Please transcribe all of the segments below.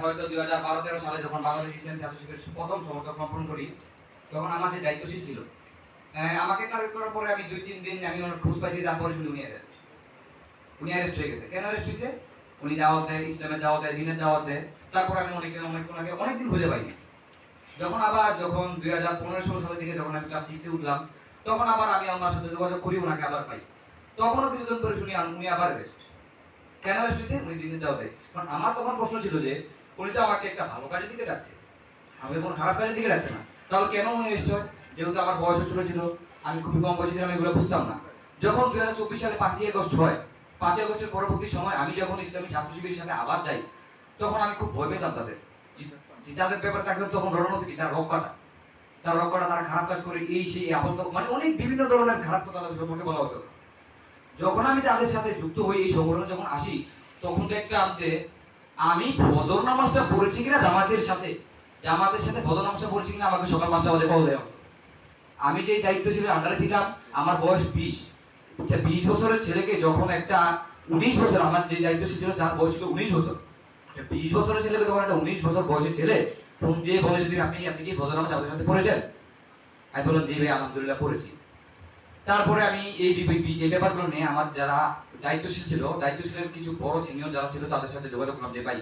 হয়তো 2012-13 সালে যখন বাংলাদেশ ইসলামী ছাত্র শিবিরের প্রথম সমর্থক সম্পন্ন করি, তখন আমার যে দায়িত্বশীল ছিল, আমাকে টার্গেট করার পরে আমি 2-3 দিন আমি ওনার খোঁজ পাইছি, তারপরে শুনি উনি অ্যারেস্ট হয়ে গেছে। কেন অ্যারেস্ট হয়েছে? উনি দাওয়াত দেয়, ইসলামের দাওয়াত দেয়, দিনের দাওয়াত দেয়। তারপর আমি ওনাকে অনেকদিন খুঁজে পাইনি। যখন 2015-16 সালের দিকে যখন আমি ক্লাস 6-এ উঠলাম, তখন আবার আমি ওনার সাথে যোগাযোগ করি, ওনাকে আবার পাই। তখনও কিছুদিন পরে শুনি উনি আবার অ্যারেস্ট। কেন অ্যারেস্ট হয়েছে? উনি দিনের দাওয়াত দেয়। কারণ আমার তখন প্রশ্ন ছিল যে উনি তো আমাকে একটা ভালো কাজের দিকে ডাকছে, আমাকে কোনো খারাপ কাজের দিকে ডাকছে না, তাহলে কেন উনি অ্যারেস্ট হয়? যেহেতু আমার বয়স ছোট ছিল, আমি খুবই কম বয়সী ছিলাম, এগুলো বুঝতাম না। যখন 2024 সালে 5ই আগস্ট হয়, 5ই আগস্টের পরবর্তী সময় আমি যখন ইসলামী ছাত্র শিবিরের সাথে আবার যাই, তখন আমি খুব ভয় পেতাম তাদের। তাদের ব্যাপারটা তখন রণনীতি কি, তার রক্ষাটা তারা খারাপ কাজ করে, এই সেই মানে অনেক বিভিন্ন ধরনের খারাপ কথা তাদের সম্পর্কে বলা হতো। যখন আমি তাদের সাথে যুক্ত হই, এই সংগঠনে যখন আসি, তখন দেখতাম যে আমি ফজর নামাজটা পড়েছি কিনা জামাতের সাথে ফজর নামাজটা পড়েছি কিনা আমাকে সকাল 5টা বাজে কল দেওয়া। আমি যে দায়িত্বশীলের আন্ডারে ছিলাম, আমার বয়স 20। 20 বছরের ছেলেকে যখন একটা 19 বছর, আমার যে দায়িত্বশীল ছিল যার বয়স ছিল 19 বছর, 20 বছরের ছেলেকে যখন একটা 19 বছর বয়সের ছেলে ফোন দিয়ে বলে যদি আপনি কি ফজর নামাজ আমাদের সাথে পড়েছেন? আমি বললাম জি ভাই, আলহামদুলিল্লাহ পড়েছি। তারপরে আমি এই ব্যাপারগুলো নিয়ে আমার যারা দায়িত্বশীলের কিছু বড় সিনিয়র যারা ছিল তাদের সাথে যোগাযোগ করলাম যে ভাই,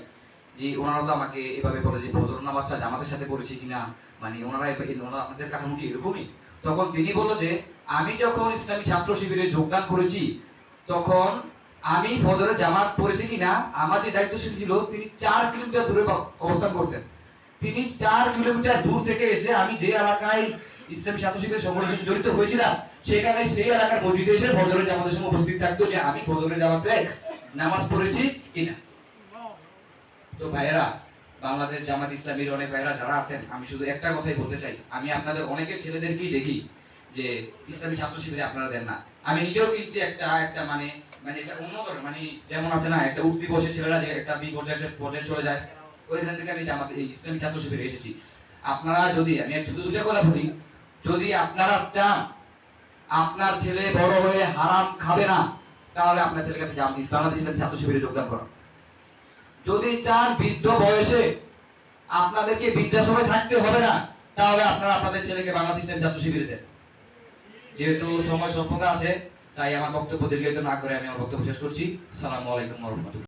যে ওনারা তো আমাকে এভাবে বলে যে ফজর নামাজটা জামাতের সাথে পড়েছি কিনা, মানে ওনারা আপনাদের কাঠামো কি এরকমই? তখন তিনি বলল যে আমি যখন ইসলামী ছাত্র শিবিরে যোগদান করেছি, তখন আমি ফজরে জামাত পড়েছি কিনা, আমার যে দায়িত্বশীল ছিল তিনি 4 কিলোমিটার দূরে অবস্থান করতেন। তিনি 4 কিলোমিটার দূর থেকে এসে আমি যে এলাকায় ইসলামী ছাত্র শিবিরের সংগঠনে জড়িত হয়েছিলাম, সেখানে সেই এলাকার মসজিদে এসে ফজরের জামাতের সময় উপস্থিত থাকতো যে আমি ফজরের জামাতে নামাজ পড়েছি কিনা। তো ভাইয়েরা, বাংলাদেশ জামাত ইসলামীর অনেক ভাইয়েরা যারা আছেন, আমি শুধু একটা কথাই বলতে চাই, আমি আপনাদের অনেকের ছেলেদেরকেই দেখি যে ইসলামী ছাত্র শিবিরে আপনারা দেন না। আমি নিজেও কিন্তু একটা মানে এটা উন্নত, মানে যেমন আছে না একটা উঠতি বসে ছেলেরা যে একটা বি পর্যায়ে চলে যায়, ওইখান থেকে আমি জামাত এই ইসলামী ছাত্র শিবিরে এসেছি। আপনারা যদি, আমি শুধু দুটো কথা বলি, যদি আপনারা চান আপনার ছেলে বড় হয়ে হারাম খাবে না, তাহলে আপনার ছেলেকে বাংলাদেশ ইসলামী ছাত্র শিবিরে যোগদান করুন। যদি চান বৃদ্ধ বয়সে আপনাদেরকে বৃদ্ধাশ্রমে থাকতে হবে না, তাহলে আপনারা আপনাদের ছেলেকে বাংলাদেশ ইসলামী ছাত্র শিবিরে দেন। যেহেতু সময় স্বল্পতা আছে, তাই আমার বক্তব্য দীর্ঘায়িত না করে আমি আমার বক্তব্য শেষ করছি। আসসালামু আলাইকুম ওয়া রাহমাতুল্লাহ।